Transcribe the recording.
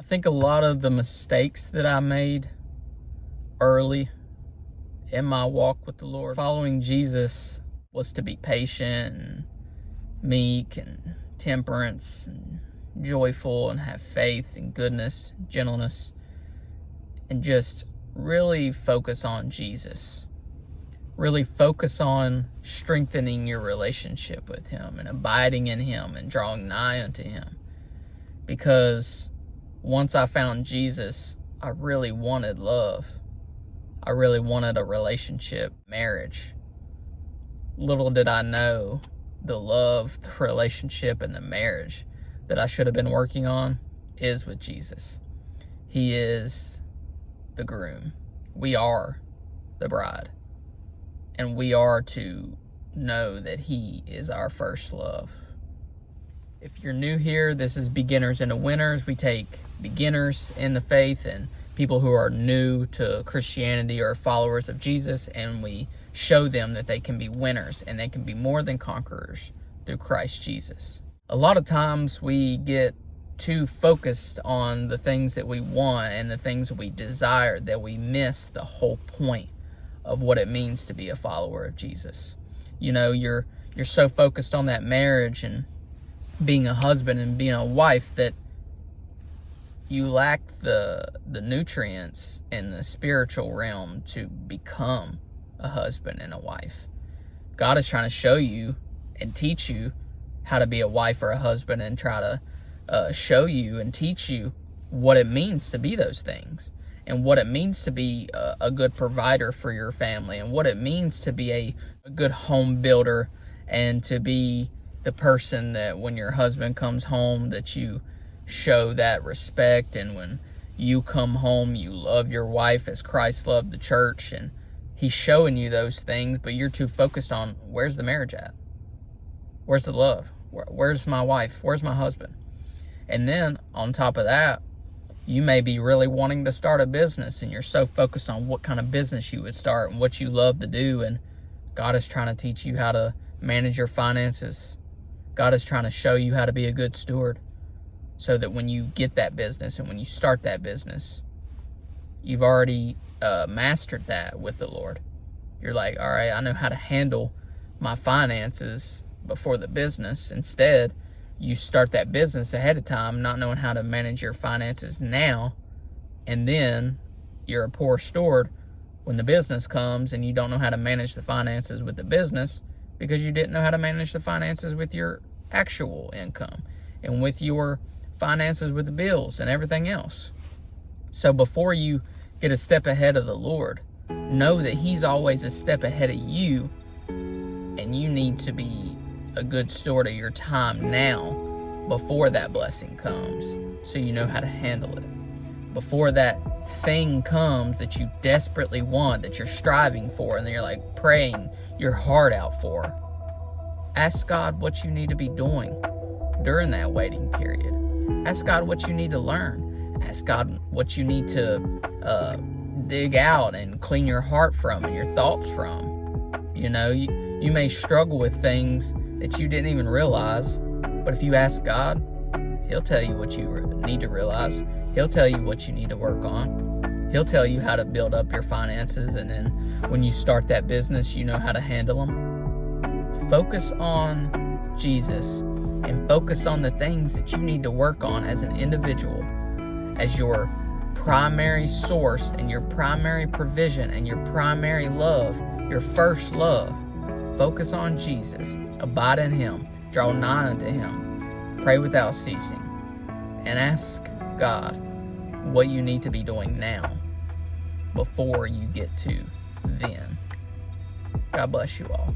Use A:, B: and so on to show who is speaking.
A: think a lot of the mistakes that I made early in my walk with the Lord, following Jesus, was to be patient and meek and temperance and joyful and have faith and goodness, gentleness, and just really focus on Jesus. Really focus on strengthening your relationship with Him and abiding in Him and drawing nigh unto Him. Because once I found Jesus, I really wanted love. I really wanted a relationship, marriage. Little did I know the love, the relationship, and the marriage that I should have been working on is with Jesus. He is the groom. We are the bride. And we are to know that He is our first love. If you're new here, this is Beginners into Winners. We take beginners in the faith and people who are new to Christianity or followers of Jesus, and we show them that they can be winners and they can be more than conquerors through Christ Jesus. A lot of times we get too focused on the things that we want and the things that we desire that we miss the whole point of what it means to be a follower of Jesus. You know, you're so focused on that marriage and being a husband and being a wife that you lack the nutrients in the spiritual realm to become a husband and a wife. God is trying to show you and teach you how to be a wife or a husband, and try to show you and teach you what it means to be those things, and what it means to be a good provider for your family, and what it means to be a good home builder, and to be the person that when your husband comes home that you show that respect, and when you come home you love your wife as Christ loved the church. And He's showing you those things, but you're too focused on where's the marriage at? Where's the love? Where's my wife? Where's my husband? And then on top of that, you may be really wanting to start a business, and you're so focused on what kind of business you would start and what you love to do. And God is trying to teach you how to manage your finances. God is trying to show you how to be a good steward, so that when you get that business and when you start that business, you've already mastered that with the Lord. You're like, all right, I know how to handle my finances before the business. Instead, you start that business ahead of time, not knowing how to manage your finances now, and then you're a poor steward when the business comes, and you don't know how to manage the finances with the business because you didn't know how to manage the finances with your actual income and with your finances with the bills and everything else. So before you get a step ahead of the Lord, know that He's always a step ahead of you, and you need to be a good steward of your time now before that blessing comes, so you know how to handle it. Before that thing comes that you desperately want, that you're striving for, and then you're like praying your heart out for, ask God what you need to be doing during that waiting period. Ask God what you need to learn. Ask God what you need to dig out and clean your heart from and your thoughts from. You know, you may struggle with things that you didn't even realize, but if you ask God, He'll tell you what you need to realize. He'll tell you what you need to work on. He'll tell you how to build up your finances, and then when you start that business, you know how to handle them. Focus on Jesus, and focus on the things that you need to work on as an individual, as your primary source and your primary provision and your primary love, your first love. Focus on Jesus. Abide in Him. Draw nigh unto Him. Pray without ceasing. And ask God what you need to be doing now before you get to then. God bless you all.